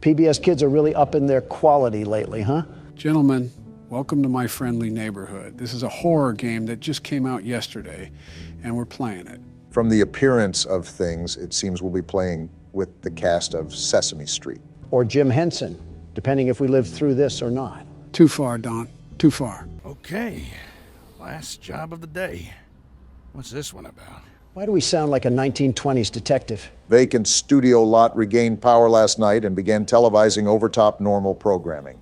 PBS kids are really upping their quality lately, huh? Gentlemen, welcome to my friendly neighborhood. This is a horror game that just came out yesterday, and we're playing it. From the appearance of things, it seems we'll be playing with the cast of Sesame Street. Or Jim Henson, depending if we live through this or not. Too far, Don. Too far. Okay, last job of the day. What's this one about? Why do we sound like a 1920s detective? Vacant studio lot regained power last night and began televising overtop normal programming.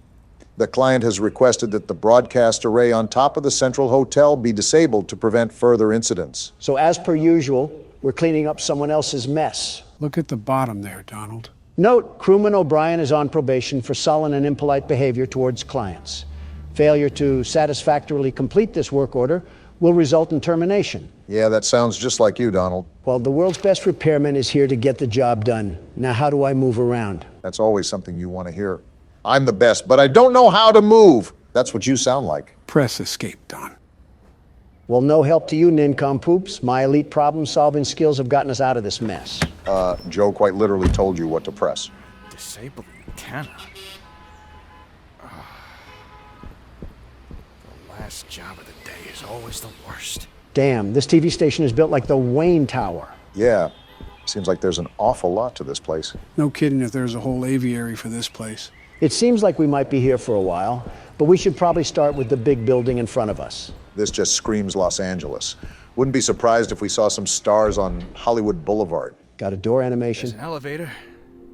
The client has requested that the broadcast array on top of the Central Hotel be disabled to prevent further incidents. So as per usual, we're cleaning up someone else's mess. Look at the bottom there, Donald. Note, crewman O'Brien is on probation for sullen and impolite behavior towards clients. Failure to satisfactorily complete this work order will result in termination. Yeah, that sounds just like you, Donald. Well, the world's best repairman is here to get the job done. Now, how do I move around? That's always something you want to hear. I'm the best, but I don't know how to move. That's what you sound like. Press escape, Don. Well, no help to you, nincompoops. My elite problem-solving skills have gotten us out of this mess. Joe quite literally told you what to press. Disable the antenna. The last job of the day is always the worst. Damn, this TV station is built like the Wayne Tower. Yeah, seems like there's an awful lot to this place. No kidding if there's a whole aviary for this place. It seems like we might be here for a while, but we should probably start with the big building in front of us. This just screams Los Angeles. Wouldn't be surprised if we saw some stars on Hollywood Boulevard. Got a door animation. There's an elevator.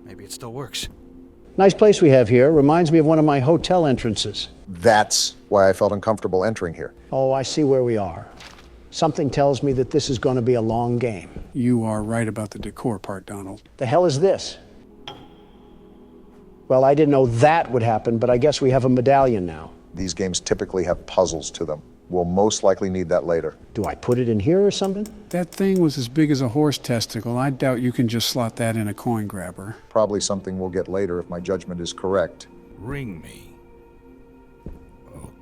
Maybe it still works. Nice place we have here. Reminds me of one of my hotel entrances. That's why I felt uncomfortable entering here. Oh, I see where we are. Something tells me that this is going to be a long game. You are right about the decor part, Donald. The hell is this? Well, I didn't know that would happen, but I guess we have a medallion now. These games typically have puzzles to them. We'll most likely need that later. Do I put it in here or something? That thing was as big as a horse testicle. I doubt you can just slot that in a coin grabber. Probably something we'll get later if my judgment is correct. Ring me.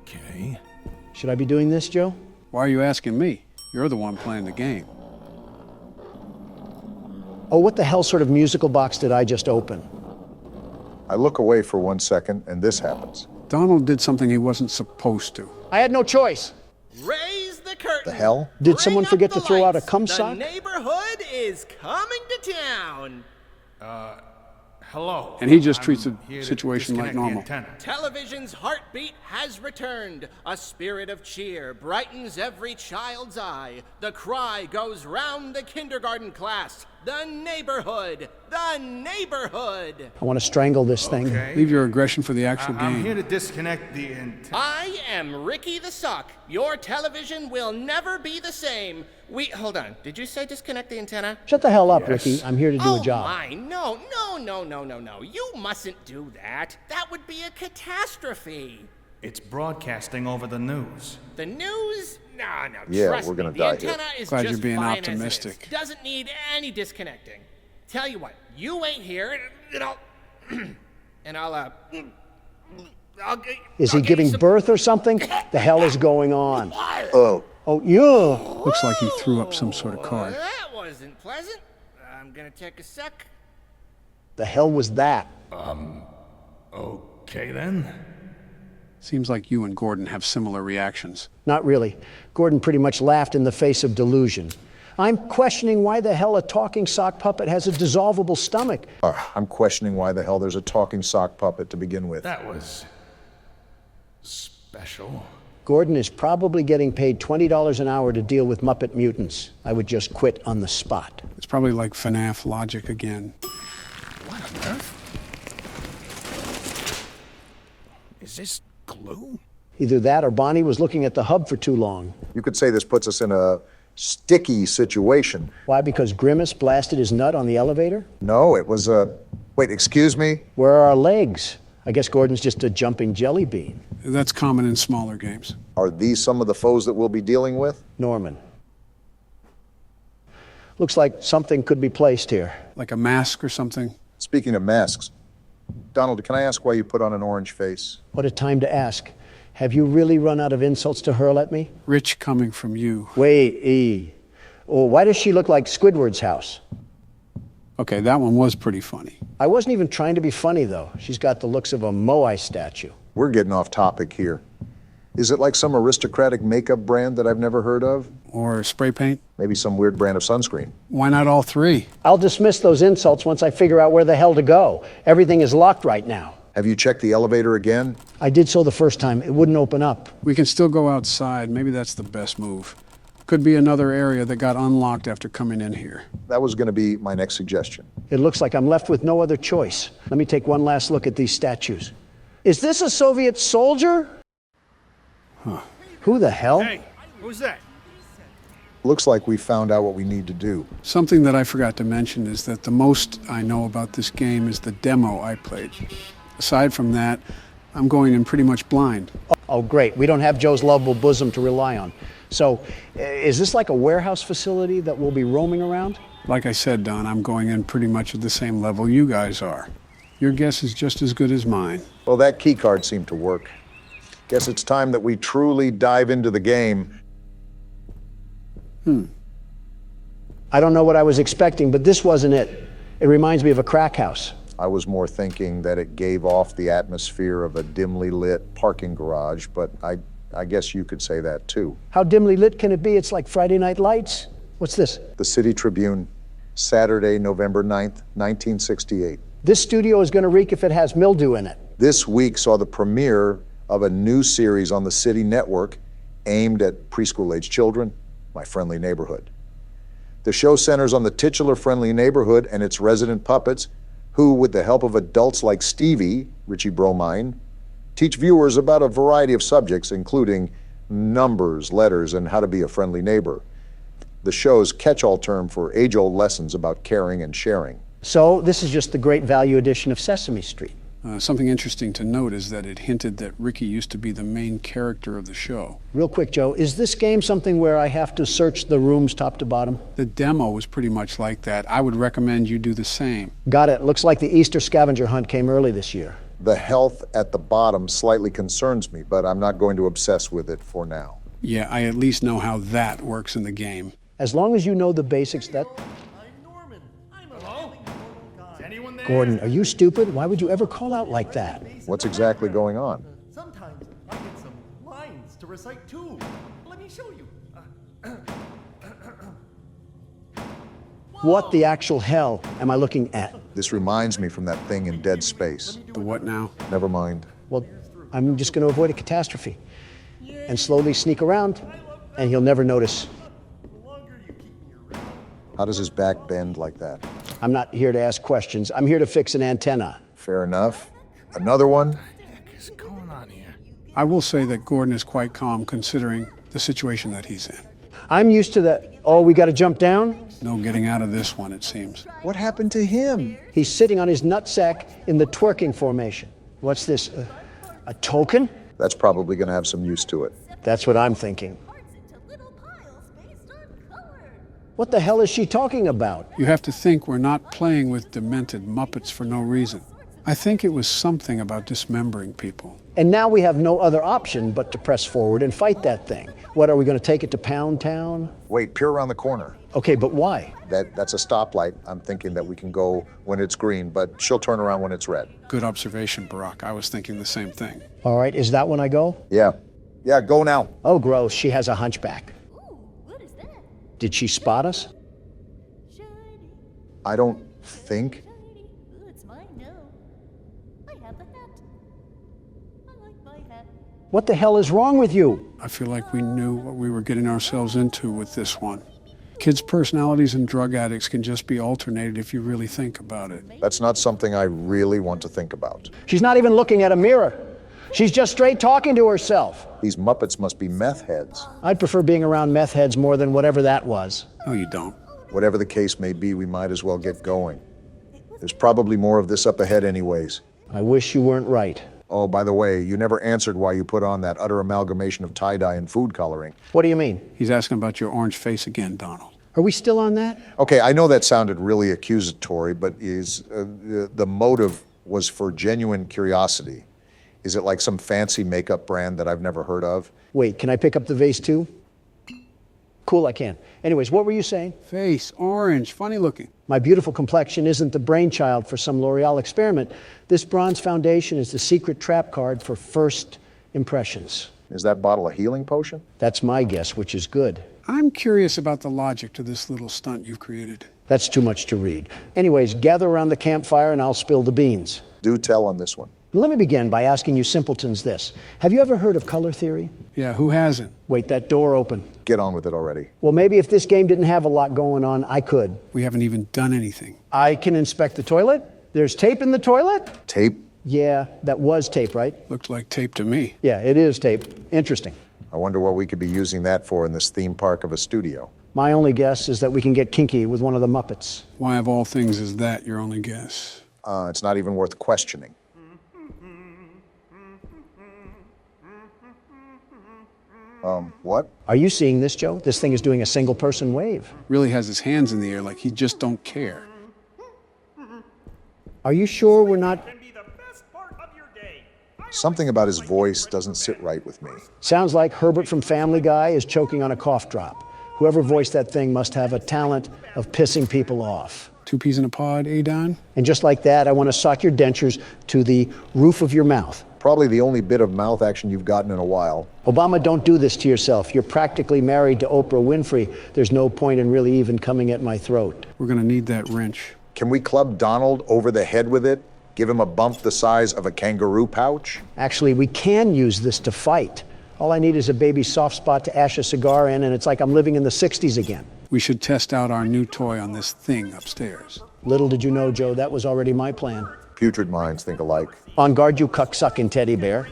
Okay. Should I be doing this, Joe? Why are you asking me? You're the one playing the game. Oh, what the hell sort of musical box did I just open? I look away for 1 second, and this happens. Donald did something he wasn't supposed to. I had no choice. Raise the curtain. The hell? Did someone Bring forget up to the throw out a lights. cum The sock? neighborhood is coming to town. Hello. And he just treats I'm the here to situation like disconnect the normal. antenna. Television's heartbeat has returned. A spirit of cheer brightens every child's eye. The cry goes round the kindergarten class. The neighborhood. The neighborhood. I want to strangle this thing. Okay. Leave your aggression for the actual I'm game. here to disconnect the antenna. I am Ricky the Sock. Your television will never be the same. Hold on. Did you say disconnect the antenna? Shut the hell up, Yes. Ricky. I'm here to do Oh a job. my, no. You mustn't do that. That would be a catastrophe. It's broadcasting over the news. The news? No, Yeah, trust we're gonna me. die The here. antenna is Glad just you're being fine as it is. optimistic. Doesn't need any disconnecting. Tell you what, you wait here, and I'll, Is he giving birth or something? The hell is going on? Oh, Oh, yeah. Looks like he threw up some sort of card. That wasn't pleasant. I'm gonna take a sec. The hell was that? Okay then. Seems like you and Gordon have similar reactions. Not really. Gordon pretty much laughed in the face of delusion. I'm questioning why the hell a talking sock puppet has a dissolvable stomach. I'm questioning why the hell there's a talking sock puppet to begin with. That was special. Gordon is probably getting paid $20 an hour to deal with Muppet mutants. I would just quit on the spot. It's probably like FNAF logic again. What on earth? Is this glue? Either that or Bonnie was looking at the hub for too long. You could say this puts us in a sticky situation. Why? Because Grimace blasted his nut on the elevator? No, it was a... Wait, excuse me? Where are our legs? I guess Gordon's just a jumping jelly bean. That's common in smaller games. Are these some of the foes that we'll be dealing with? Norman. Looks like something could be placed here. Like a mask or something. Speaking of masks, Donald, can I ask why you put on an orange face? What a time to ask. Have you really run out of insults to hurl at me? Rich coming from you. Wait, E. Oh, why does she look like Squidward's house? Okay, that one was pretty funny. I wasn't even trying to be funny, though. She's got the looks of a Moai statue. We're getting off topic here. Is it like some aristocratic makeup brand that I've never heard of? Or spray paint? Maybe some weird brand of sunscreen. Why not all three? I'll dismiss those insults once I figure out where the hell to go. Everything is locked right now. Have you checked the elevator again? I did so the first time. It wouldn't open up. We can still go outside. Maybe that's the best move. Could be another area that got unlocked after coming in here. That was going to be my next suggestion. It looks like I'm left with no other choice. Let me take one last look at these statues. Is this a Soviet soldier? Huh. Who the hell? Hey, who's that? Looks like we found out what we need to do. Something that I forgot to mention is that the most I know about this game is the demo I played. Aside from that, I'm going in pretty much blind. Oh, great. We don't have Joe's lovable bosom to rely on. So, is this like a warehouse facility that we'll be roaming around? Like I said, Don, I'm going in pretty much at the same level you guys are. Your guess is just as good as mine. Well, that key card seemed to work. Guess it's time that we truly dive into the game. I don't know what I was expecting, but this wasn't it. It reminds me of a crack house. I was more thinking that it gave off the atmosphere of a dimly lit parking garage, but I guess you could say that too. How dimly lit can it be? It's like Friday Night Lights. What's this? The City Tribune, Saturday, November 9th, 1968. This studio is going to reek if it has mildew in it. This week saw the premiere of a new series on the City Network aimed at preschool-age children, My Friendly Neighborhood. The show centers on the titular friendly neighborhood and its resident puppets, who, with the help of adults like Stevie, Richie Bromine, teach viewers about a variety of subjects, including numbers, letters, and how to be a friendly neighbor. The show's catch-all term for age-old lessons about caring and sharing. So this is just the great value edition of Sesame Street. Something interesting to note is that it hinted that Ricky used to be the main character of the show. Real quick, Joe, is this game something where I have to search the rooms top to bottom? The demo was pretty much like that. I would recommend you do the same. Got it. Looks like the Easter scavenger hunt came early this year. The health at the bottom slightly concerns me, but I'm not going to obsess with it for now. Yeah, I at least know how that works in the game. As long as you know the basics, that... Gordon, are you stupid? Why would you ever call out like that? What's exactly going on? Sometimes I get some lines to recite too. Let me show you. What the actual hell am I looking at? This reminds me from that thing in Dead Space. The what now? Never mind. Well, I'm just going to avoid a catastrophe and slowly sneak around, and he'll never notice. How does his back bend like that? I'm not here to ask questions. I'm here to fix an antenna. Fair enough. Another one? What the heck is going on here? I will say that Gordon is quite calm considering the situation that he's in. I'm used to that. Oh, we got to jump down? No getting out of this one, it seems. What happened to him? He's sitting on his nutsack in the twerking formation. What's this? A token? That's probably going to have some use to it. That's what I'm thinking. What the hell is she talking about? You have to think we're not playing with demented Muppets for no reason. I think it was something about dismembering people. And now we have no other option but to press forward and fight that thing. What, are we going to take it to Pound Town? Wait, peer around the corner. Okay, but why? That's a stoplight. I'm thinking that we can go when it's green, but she'll turn around when it's red. Good observation, Barack. I was thinking the same thing. All right, is that when I go? Yeah. Yeah, go now. Oh, gross. She has a hunchback. Ooh, what is that? Did she spot us? Shiny, I don't think. shiny. Ooh, it's mine now. I have the hat. I like my hat. What the hell is wrong with you? I feel like we knew what we were getting ourselves into with this one. Kids' personalities and drug addicts can just be alternated if you really think about it. That's not something I really want to think about. She's not even looking at a mirror. She's just straight talking to herself. These Muppets must be meth heads. I'd prefer being around meth heads more than whatever that was. No, you don't. Whatever the case may be, we might as well get going. There's probably more of this up ahead anyways. I wish you weren't right. Oh, by the way, you never answered why you put on that utter amalgamation of tie-dye and food coloring. What do you mean? He's asking about your orange face again, Donald. Are we still on that? Okay, I know that sounded really accusatory, but is the motive was for genuine curiosity. Is it like some fancy makeup brand that I've never heard of? Wait, can I pick up the vase too? Cool, I can. Anyways, what were you saying? Face, orange, funny looking. My beautiful complexion isn't the brainchild for some L'Oreal experiment. This bronze foundation is the secret trap card for first impressions. Is that bottle a healing potion? That's my guess, which is good. I'm curious about the logic to this little stunt you've created. That's too much to read. Anyways, gather around the campfire and I'll spill the beans. Do tell on this one. Let me begin by asking you simpletons this. Have you ever heard of color theory? Yeah, who hasn't? Wait, that door open. Get on with it already. Well, maybe if this game didn't have a lot going on, I could. We haven't even done anything. I can inspect the toilet. There's tape in the toilet? Tape? Yeah, that was tape, right? Looked like tape to me. Yeah, it is tape. Interesting. I wonder what we could be using that for in this theme park of a studio. My only guess is that we can get kinky with one of the Muppets. Why of all things is that your only guess? It's not even worth questioning. What? Are you seeing this, Joe? This thing is doing a single-person wave. Really has his hands in the air like he just don't care. Are you sure we're not... Can be the best part of your day. Something about his voice doesn't sit right with me. Sounds like Herbert from Family Guy is choking on a cough drop. Whoever voiced that thing must have a talent of pissing people off. 2 peas in a pod, eh, Don? And just like that, I want to sock your dentures to the roof of your mouth. Probably the only bit of mouth action you've gotten in a while. Obama, don't do this to yourself. You're practically married to Oprah Winfrey. There's no point in really even coming at my throat. We're gonna need that wrench. Can we club Donald over the head with it? Give him a bump the size of a kangaroo pouch? Actually, we can use this to fight. All I need is a baby soft spot to ash a cigar in, and it's like I'm living in the 60s again. We should test out our new toy on this thing upstairs. Little did you know, Joe, that was already my plan. Putrid minds think alike. On guard, you cuck-sucking teddy bear.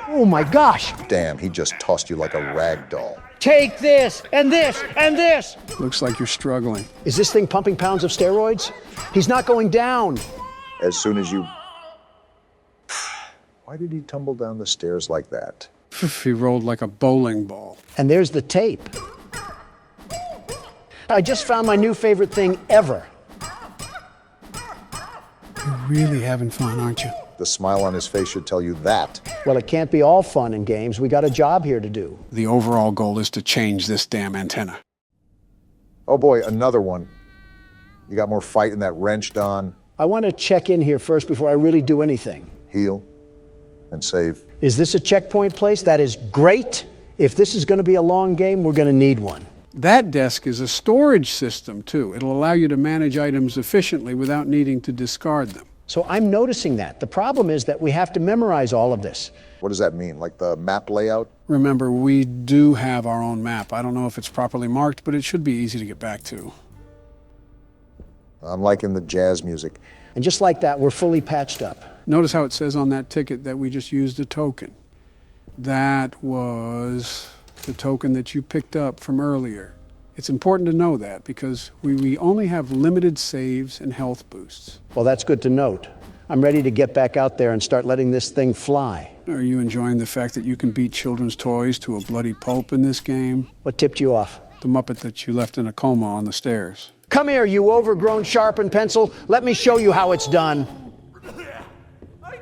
Oh my gosh! Damn, he just tossed you like a rag doll. Take this, and this, and this! Looks like you're struggling. Is this thing pumping pounds of steroids? He's not going down. As soon as you... Why did he tumble down the stairs like that? He rolled like a bowling ball. And there's the tape. I just found my new favorite thing ever. You're really having fun, aren't you? The smile on his face should tell you that. Well, it can't be all fun and games. We got a job here to do. The overall goal is to change this damn antenna. Oh boy, another one. You got more fight in that wrench, Don. I want to check in here first before I really do anything. Heal and save. Is this a checkpoint place? That is great. If this is going to be a long game, we're going to need one. That desk is a storage system, too. It'll allow you to manage items efficiently without needing to discard them. So I'm noticing that. The problem is that we have to memorize all of this. What does that mean? Like the map layout? Remember, we do have our own map. I don't know if it's properly marked, but it should be easy to get back to. I'm liking the jazz music. And just like that, we're fully patched up. Notice how it says on that ticket that we just used a token. That was the token that you picked up from earlier. It's important to know that because we only have limited saves and health boosts. Well, that's good to note. I'm ready to get back out there and start letting this thing fly. Are you enjoying the fact that you can beat children's toys to a bloody pulp in this game? What tipped you off? The Muppet that you left in a coma on the stairs. Come here, you overgrown sharpened pencil. Let me show you how it's done.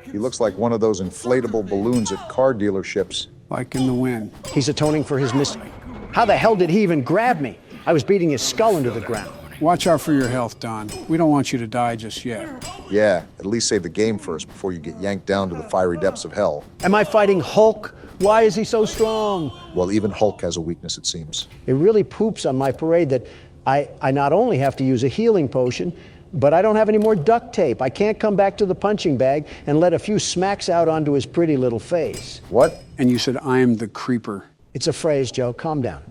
He looks like one of those inflatable balloons at car dealerships. Like in the wind. He's atoning for his mistake. How the hell did he even grab me? I was beating his skull into the ground. Watch out for your health, Don. We don't want you to die just yet. Yeah, at least save the game first before you get yanked down to the fiery depths of hell. Am I fighting Hulk? Why is he so strong? Well, even Hulk has a weakness, it seems. It really poops on my parade that I not only have to use a healing potion, but I don't have any more duct tape. I can't come back to the punching bag and let a few smacks out onto his pretty little face. What? And you said, I'm the creeper. It's a phrase, Joe. Calm down.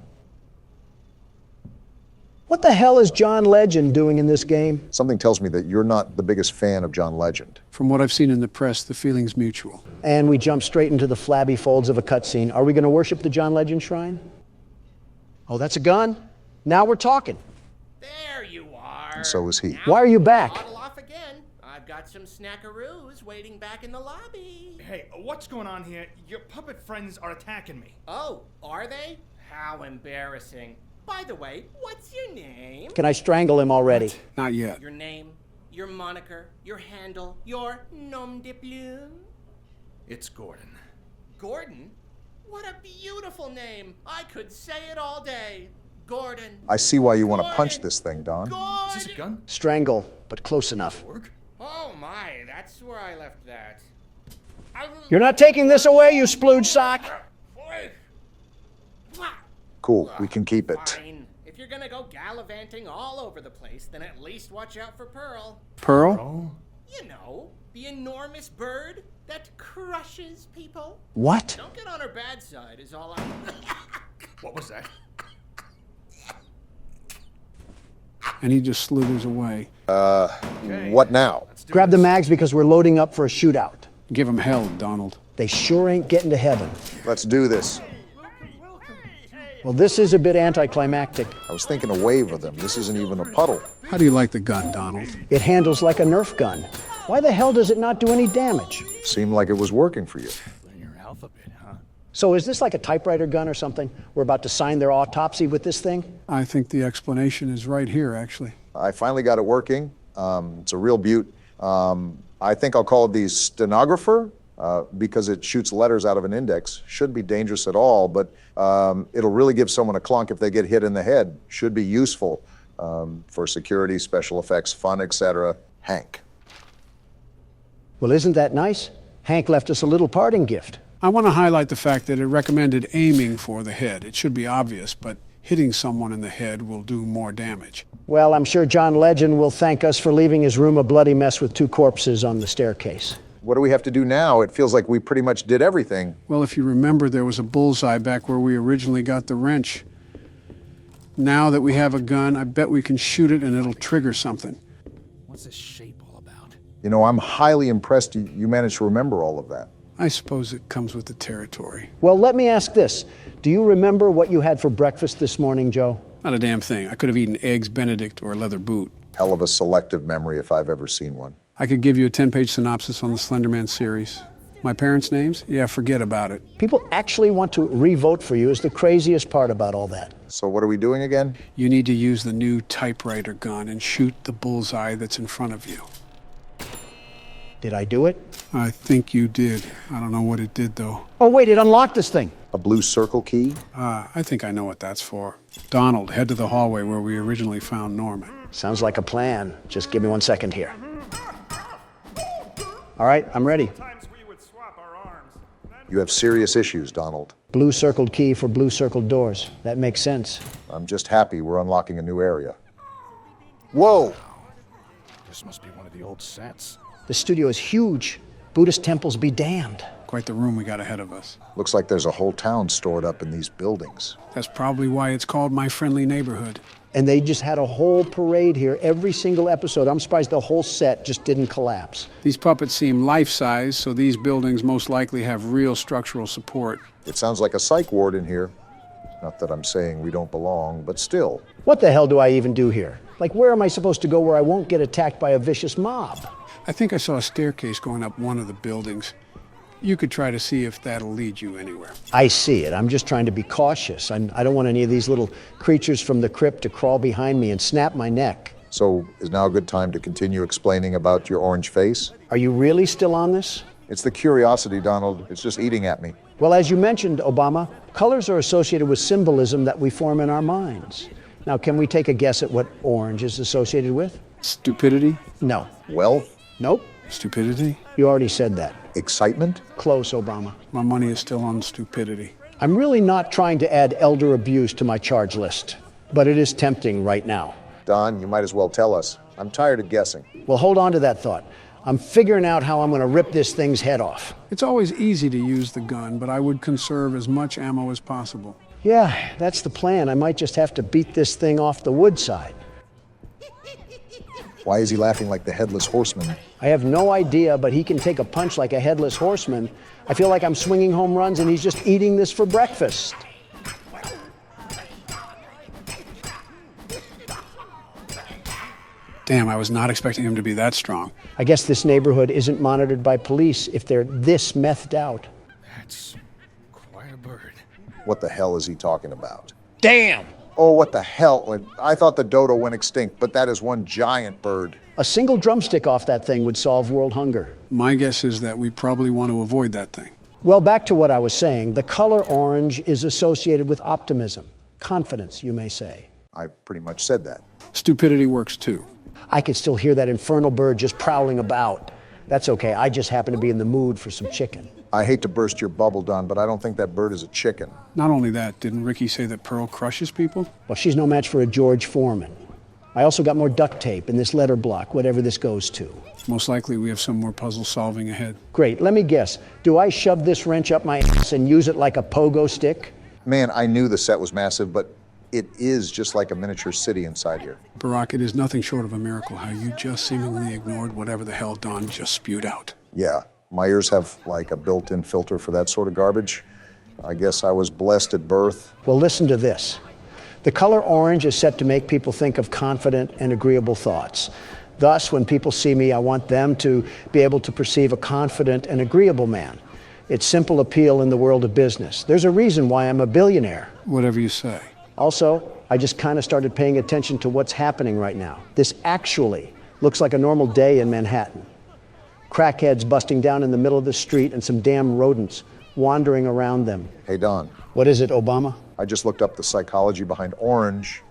What the hell is John Legend doing in this game? Something tells me that you're not the biggest fan of John Legend. From what I've seen in the press, the feeling's mutual. And we jump straight into the flabby folds of a cutscene. Are we going to worship the John Legend shrine? Oh, that's a gun? Now we're talking. There you are. And so is he. Why are you back? Bottle off again. I've got some snackaroos waiting back in the lobby. Hey, what's going on here? Your puppet friends are attacking me. Oh, are they? How embarrassing. By the way, what's your name? Can I strangle him already? Not yet. Your name, your moniker, your handle, your nom de plume? It's Gordon. Gordon? What a beautiful name. I could say it all day. Gordon. I see why you want to punch this thing, Don. Is this a gun? Strangle, but close enough. Work? Oh my, that's where I left that. You're not taking this away, you splooge sock! Cool, we can keep it. Fine. If you're gonna go gallivanting all over the place, then at least watch out for Pearl. Pearl? Oh. You know, the enormous bird that crushes people. What? Don't get on her bad side is all I'm... What was that? And he just slithers away. What now? Grab the mags because we're loading up for a shootout. Give him hell, Donald. They sure ain't getting to heaven. Let's do this. Well, this is a bit anticlimactic. I was thinking a wave of them. This isn't even a puddle. How do you like the gun, Donald? It handles like a Nerf gun. Why the hell does it not do any damage? Seemed like it was working for you. Learn your alphabet, huh? So is this like a typewriter gun or something? We're about to sign their autopsy with this thing? I think the explanation is right here, actually. I finally got it working. It's a real beaut. I think I'll call it the stenographer because it shoots letters out of an index. Shouldn't be dangerous at all, but it'll really give someone a clunk if they get hit in the head. Should be useful for security, special effects, fun, etc. Hank. Well, isn't that nice? Hank left us a little parting gift. I want to highlight the fact that it recommended aiming for the head. It should be obvious, but hitting someone in the head will do more damage. Well, I'm sure John Legend will thank us for leaving his room a bloody mess with 2 corpses on the staircase. What do we have to do now? It feels like we pretty much did everything. Well, if you remember, there was a bullseye back where we originally got the wrench. Now that we have a gun, I bet we can shoot it and it'll trigger something. What's this shape all about? You know, I'm highly impressed you managed to remember all of that. I suppose it comes with the territory. Well, let me ask this. Do you remember what you had for breakfast this morning, Joe? Not a damn thing. I could have eaten eggs Benedict or a leather boot. Hell of a selective memory if I've ever seen one. I could give you a 10-page synopsis on the Slenderman series. My parents' names? Yeah, forget about it. People actually want to re-vote for you is the craziest part about all that. So what are we doing again? You need to use the new typewriter gun and shoot the bullseye that's in front of you. Did I do it? I think you did. I don't know what it did, though. Oh, wait, it unlocked this thing. A blue circle key? I think I know what that's for. Donald, head to the hallway where we originally found Norman. Sounds like a plan. Just give me 1 second here. All right, I'm ready. You have serious issues, Donald. Blue circled key for blue circled doors. That makes sense. I'm just happy we're unlocking a new area. Whoa! This must be one of the old sets. The studio is huge. Buddhist temples be damned. Quite the room we got ahead of us. Looks like there's a whole town stored up in these buildings. That's probably why it's called My Friendly Neighborhood. And they just had a whole parade here every single episode. I'm surprised the whole set just didn't collapse. These puppets seem life-size, so these buildings most likely have real structural support. It sounds like a psych ward in here. Not that I'm saying we don't belong, but still. What the hell do I even do here? Like, where am I supposed to go where I won't get attacked by a vicious mob? I think I saw a staircase going up one of the buildings. You could try to see if that'll lead you anywhere. I see it. I'm just trying to be cautious. I don't want any of these little creatures from the crypt to crawl behind me and snap my neck. So is now a good time to continue explaining about your orange face? Are you really still on this? It's the curiosity, Donald. It's just eating at me. Well, as you mentioned, Obama, colors are associated with symbolism that we form in our minds. Now, can we take a guess at what orange is associated with? Stupidity? No. Wealth? Nope. Stupidity? You already said that. Excitement? Close, Obama. My money is still on stupidity. I'm really not trying to add elder abuse to my charge list, but it is tempting right now. Don, you might as well tell us. I'm tired of guessing. Well, hold on to that thought. I'm figuring out how I'm going to rip this thing's head off. It's always easy to use the gun, but I would conserve as much ammo as possible. Yeah, that's the plan. I might just have to beat this thing off the wood side. Why is he laughing like the headless horseman? I have no idea, but he can take a punch like a headless horseman. I feel like I'm swinging home runs and he's just eating this for breakfast. Damn, I was not expecting him to be that strong. I guess this neighborhood isn't monitored by police if they're this methed out. That's quite a bird. What the hell is he talking about? Damn! Oh, what the hell? I thought the dodo went extinct, but that is one giant bird. A single drumstick off that thing would solve world hunger. My guess is that we probably want to avoid that thing. Well, back to what I was saying. The color orange is associated with optimism. Confidence, you may say. I pretty much said that. Stupidity works too. I could still hear that infernal bird just prowling about. That's okay, I just happen to be in the mood for some chicken. I hate to burst your bubble, Don, but I don't think that bird is a chicken. Not only that, didn't Ricky say that Pearl crushes people? Well, she's no match for a George Foreman. I also got more duct tape in this letter block, whatever this goes to. Most likely we have some more puzzle solving ahead. Great, let me guess. Do I shove this wrench up my ass and use it like a pogo stick? Man, I knew the set was massive, but it is just like a miniature city inside here. Barack, it is nothing short of a miracle how you just seemingly ignored whatever the hell Don just spewed out. Yeah, my ears have like a built-in filter for that sort of garbage. I guess I was blessed at birth. Well, listen to this. The color orange is set to make people think of confident and agreeable thoughts. Thus, when people see me, I want them to be able to perceive a confident and agreeable man. It's simple appeal in the world of business. There's a reason why I'm a billionaire. Whatever you say. Also, I just kind of started paying attention to what's happening right now. This actually looks like a normal day in Manhattan. Crackheads busting down in the middle of the street and some damn rodents wandering around them. Hey, Don, What is it, Obama? I just looked up the psychology behind orange,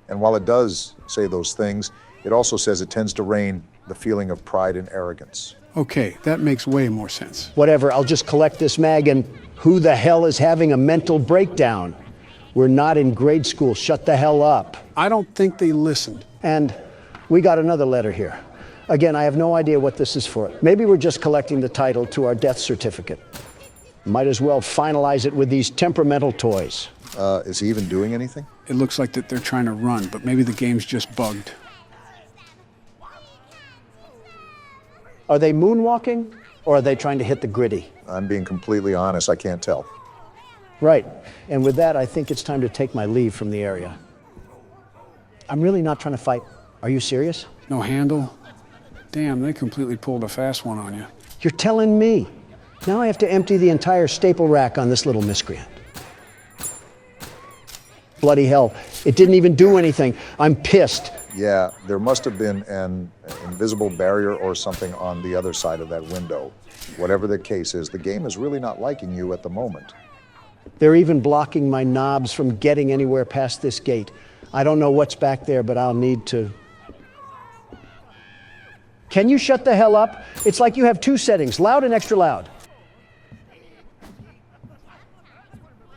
and while it does say those things, it also says it tends to rain the feeling of pride and arrogance. Okay, that makes way more sense. Whatever, I'll just collect this mag and who the hell is having a mental breakdown? We're not in grade school, shut the hell up. I don't think they listened. And we got another letter here. Again, I have no idea what this is for. Maybe we're just collecting the title to our death certificate. Might as well finalize it with these temperamental toys. Is he even doing anything? It looks like that they're trying to run, but maybe the game's just bugged. Are they moonwalking or are they trying to hit the gritty? I'm being completely honest, I can't tell. Right. And with that, I think it's time to take my leave from the area. I'm really not trying to fight. Are you serious? No handle? Damn, they completely pulled a fast one on you. You're telling me. Now I have to empty the entire staple rack on this little miscreant. Bloody hell. It didn't even do anything. I'm pissed. Yeah, there must have been an invisible barrier or something on the other side of that window. Whatever the case is, the game is really not liking you at the moment. They're even blocking my knobs from getting anywhere past this gate. I don't know what's back there, but I'll need to. Can you shut the hell up? It's like you have two settings, loud and extra loud.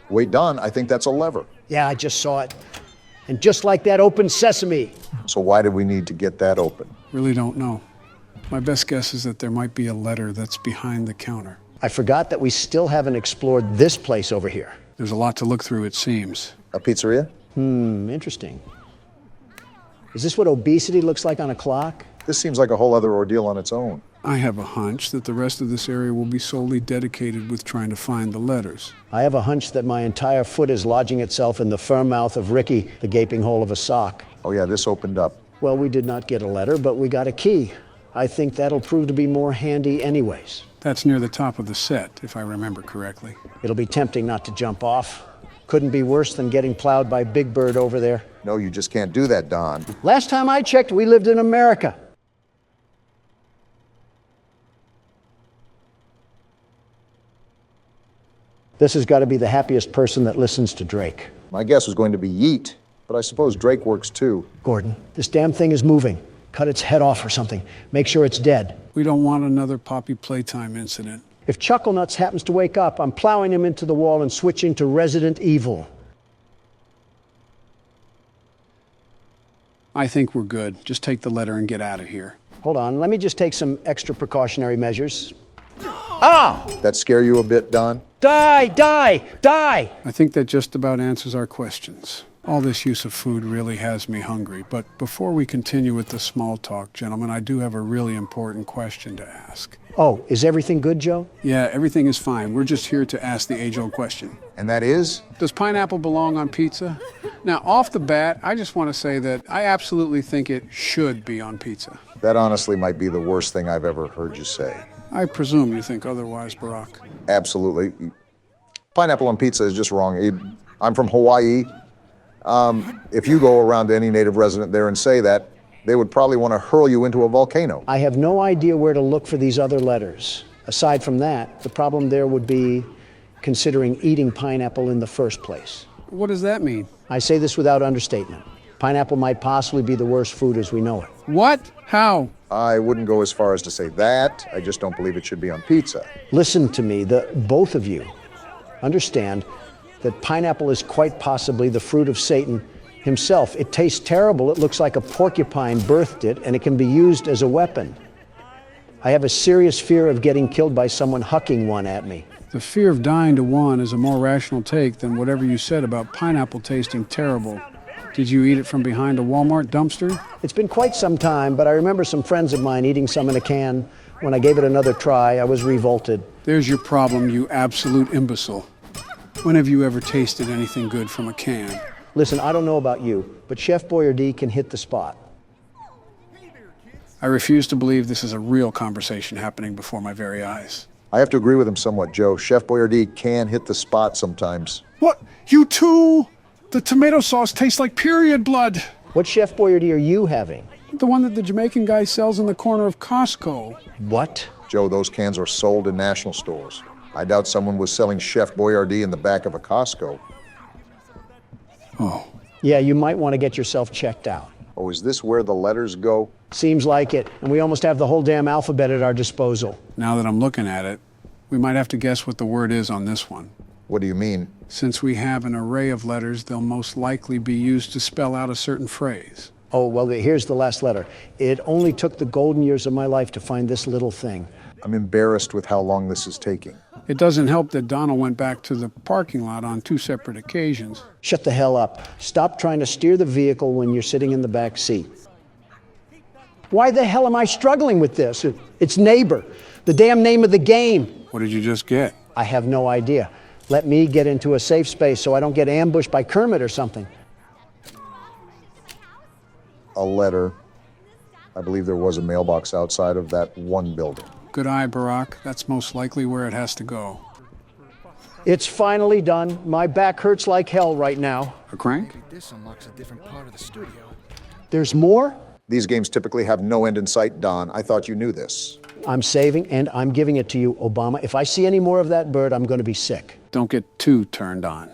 Wait, Don, I think that's a lever. Yeah, I just saw it. And just like that, open sesame. So why did we need to get that open? Really don't know. My best guess is that there might be a letter that's behind the counter. I forgot that we still haven't explored this place over here. There's a lot to look through, it seems. A pizzeria? Interesting. Is this what obesity looks like on a clock? This seems like a whole other ordeal on its own. I have a hunch that the rest of this area will be solely dedicated with trying to find the letters. I have a hunch that my entire foot is lodging itself in the firm mouth of Ricky, the gaping hole of a sock. Oh yeah, this opened up. Well, we did not get a letter, but we got a key. I think that'll prove to be more handy anyways. That's near the top of the set, if I remember correctly. It'll be tempting not to jump off. Couldn't be worse than getting plowed by Big Bird over there. No, you just can't do that, Don. Last time I checked, we lived in America. This has got to be the happiest person that listens to Drake. My guess was going to be Yeet, but I suppose Drake works too. Gordon, this damn thing is moving. Cut its head off or something. Make sure it's dead. We don't want another Poppy Playtime incident. If Chucklenuts happens to wake up, I'm plowing him into the wall and switching to Resident Evil. I think we're good. Just take the letter and get out of here. Hold on, let me just take some extra precautionary measures. That scare you a bit, Don? Die, die, die! I think that just about answers our questions. All this use of food really has me hungry. But before we continue with the small talk, gentlemen, I do have a really important question to ask. Oh, is everything good, Joe? Yeah, everything is fine. We're just here to ask the age-old question. And that is? Does pineapple belong on pizza? Now, off the bat, I just want to say that I absolutely think it should be on pizza. That honestly might be the worst thing I've ever heard you say. I presume you think otherwise, Barack. Absolutely. Pineapple on pizza is just wrong. I'm from Hawaii. If you go around to any native resident there and say that, they would probably want to hurl you into a volcano. I have no idea where to look for these other letters. Aside from that, the problem there would be considering eating pineapple in the first place. What does that mean? I say this without understatement. Pineapple might possibly be the worst food as we know it. What? How? I wouldn't go as far as to say that. I just don't believe it should be on pizza. Listen to me, both of you understand that pineapple is quite possibly the fruit of Satan himself. It tastes terrible. It looks like a porcupine birthed it, and it can be used as a weapon. I have a serious fear of getting killed by someone hucking one at me. The fear of dying to one is a more rational take than whatever you said about pineapple tasting terrible. Did you eat it from behind a Walmart dumpster? It's been quite some time, but I remember some friends of mine eating some in a can. When I gave it another try, I was revolted. There's your problem, you absolute imbecile. When have you ever tasted anything good from a can? Listen, I don't know about you, but Chef Boyardee can hit the spot. I refuse to believe this is a real conversation happening before my very eyes. I have to agree with him somewhat, Joe. Chef Boyardee can hit the spot sometimes. What? You too? The tomato sauce tastes like period blood. What Chef Boyardee are you having? The one that the Jamaican guy sells in the corner of Costco. What? Joe, those cans are sold in national stores. I doubt someone was selling Chef Boyardee in the back of a Costco. Oh. Yeah, you might want to get yourself checked out. Oh, is this where the letters go? Seems like it, and we almost have the whole damn alphabet at our disposal. Now that I'm looking at it, we might have to guess what the word is on this one. What do you mean? Since we have an array of letters, they'll most likely be used to spell out a certain phrase. Oh, well, here's the last letter. It only took the golden years of my life to find this little thing. I'm embarrassed with how long this is taking. It doesn't help that Donald went back to the parking lot on 2 separate occasions. Shut the hell up. Stop trying to steer the vehicle when you're sitting in the back seat. Why the hell am I struggling with this? It's neighbor, the damn name of the game. What did you just get? I have no idea. Let me get into a safe space so I don't get ambushed by Kermit or something. A letter. I believe there was a mailbox outside of that one building. Good eye, Barack. That's most likely where it has to go. It's finally done. My back hurts like hell right now. A crank? This unlocks a different part of the studio. There's more? These games typically have no end in sight, Don. I thought you knew this. I'm saving and I'm giving it to you, Obama. If I see any more of that bird, I'm going to be sick. Don't get too turned on.